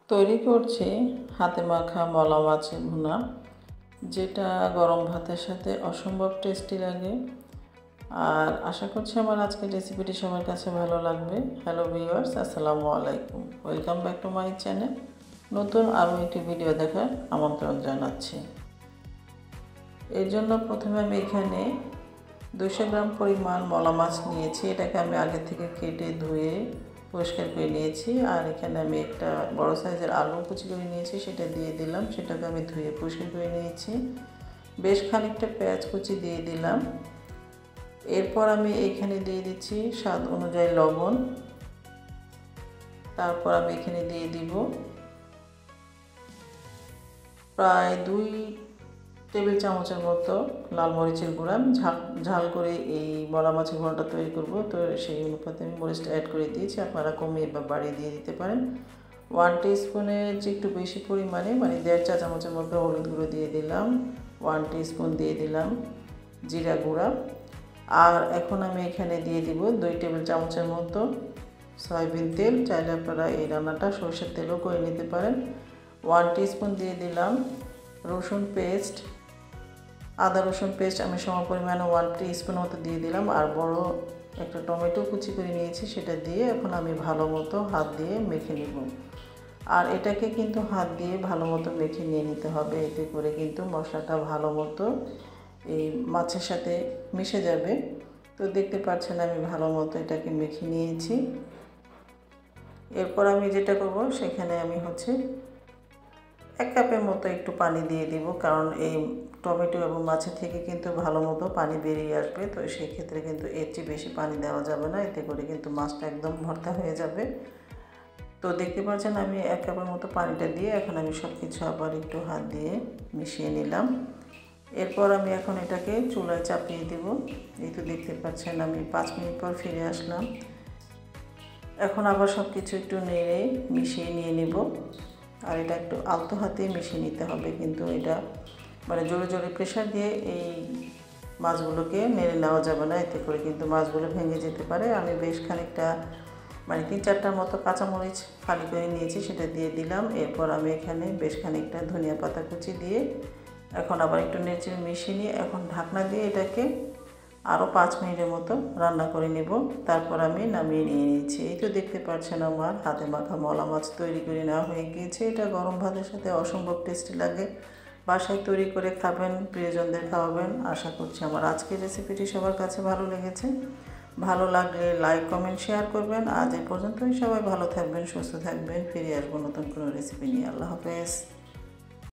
তৈরি করছি হাতে মাখা মলা মাছের ভুনা, যেটা গরম ভাতের সাথে অসম্ভব টেস্টি লাগে। আর আশা করছি আমার আজকের রেসিপিটি সবার কাছে ভালো লাগবে। হ্যালো ভিউয়ার্স, আসসালামু আলাইকুম, welcome back to my channel. নতুন আরও একটি ভিডিও দেখার আমন্ত্রণ জানাচ্ছি। এর জন্য প্রথমে আমি এখানে 200 গ্রাম পরিমাণ মলা মাছ নিয়েছি। এটাকে আমি আগে থেকে কেটে ধুয়ে পরিষ্কার করে নিয়েছি। আর এখানে আমি একটা বড় সাইজের আলু কুচি করে নিয়েছি, সেটা দিয়ে দিলাম। সেটাকে আমি ধুয়ে পরিষ্কার করে নিয়েছি। বেশ খানিকটা পেঁয়াজ কুচি দিয়ে দিলাম। এরপর আমি এখানে দিয়ে দিচ্ছি স্বাদ অনুযায়ী লবণ। তারপর আমি এখানে দিয়ে দিব প্রায় 2 টেবিল চামচের মতো লাল মরিচের গুঁড়া। আমি ঝাল করে এই মলা মাছের ঘন্টা তৈরি করব, তো সেই অনুপাতে আমি মরিচটা অ্যাড করে দিয়েছি। আপনারা কমিয়ে বা বাড়িয়ে দিয়ে দিতে পারেন। 1 টিস্পুনের যে একটু বেশি পরিমাণে, মানে 1.5 চা চামচের মতো হলুদ গুঁড়ো দিয়ে দিলাম। 1 টিস্পুন দিয়ে দিলাম জিরা গুঁড়া। আর এখন আমি এখানে দিয়ে দিব 2 টেবিল চামচের মতো সয়াবিন তেল। চাইলে আপনারা এই রান্নাটা সরষের তেলও করে নিতে পারেন। 1 টিস্পুন দিয়ে দিলাম রসুন পেস্ট। আদা রসুন পেস্ট আমি সম পরিমাণে 1 টিস্পুন মতো দিয়ে দিলাম। আর বড় একটা টমেটো কুচি করে নিয়েছি, সেটা দিয়ে এখন আমি ভালো মতো হাত দিয়ে মেখে নেব। আর এটাকে কিন্তু হাত দিয়ে ভালো মতো মেখে নিয়ে নিতে হবে, এতে করে কিন্তু মশলাটা ভালো মতো এই মাছের সাথে মিশে যাবে। তো দেখতে পাচ্ছেন আমি ভালো মতো এটাকে মেখে নিয়েছি। এরপর আমি যেটা করব, সেখানে আমি 1 কাপের মতো একটু পানি দিয়ে দিব, কারণ এই টমেটো এবং মাছের থেকে কিন্তু ভালো মতো পানি বেরিয়ে আসবে। তো সেই ক্ষেত্রে কিন্তু এর চেয়ে বেশি পানি দেওয়া যাবে না, এতে করে কিন্তু মাছটা একদম ভর্তা হয়ে যাবে। তো দেখতে পাচ্ছেন আমি 1 কাপের মতো পানিটা দিয়ে এখন আমি সব কিছু আবার একটু হাত দিয়ে মিশিয়ে নিলাম। এরপর আমি এখন এটাকে চুলায় চাপিয়ে দেব। এই তো দেখতে পাচ্ছেন আমি 5 মিনিট পর ফিরে আসলাম। এখন আবার সব কিছু একটু নেড়ে মিশিয়ে নিয়ে নেব। আর এটা একটু আলতো হাতে মিশিয়ে নিতে হবে, কিন্তু এটা মানে জোরে জোরে প্রেশার দিয়ে এই মাছগুলোকে নেড়ে নেওয়া যাবে না, এতে করে কিন্তু মাছগুলো ভেঙে যেতে পারে। আমি বেশ খানিকটা মানে 3-4টার মতো কাঁচামরিচ ফালি করে নিয়েছি, সেটা দিয়ে দিলাম। এরপর আমি এখানে বেশ খানিকটা ধনিয়া পাতা কুচি দিয়ে এখন আবার একটু নেড়ে মিশিয়ে নিয়ে এখন ঢাকনা দিয়ে এটাকে আরও 5 মিনিটের মতো রান্না করে নেব। তারপর আমি নামিয়ে নিয়ে নিয়েছি। এই তো দেখতে পাচ্ছেন আমার হাতে মাখা মলা মাছ তৈরি করে নেওয়া হয়ে গিয়েছে। এটা গরম ভাতের সাথে অসম্ভব টেস্টি লাগে। বাসায় তৈরি করে খাবেন, প্রিয়জনদের খাওয়াবেন। আশা করছি আমার আজকের রেসিপিটি সবার কাছে ভালো লেগেছে। ভালো লাগলে লাইক, কমেন্ট, শেয়ার করবেন। আজ এই পর্যন্তই। সবাই ভালো থাকবেন, সুস্থ থাকবেন। ফিরে আসবো নতুন কোনো রেসিপি নিয়ে। আল্লাহ হাফেজ।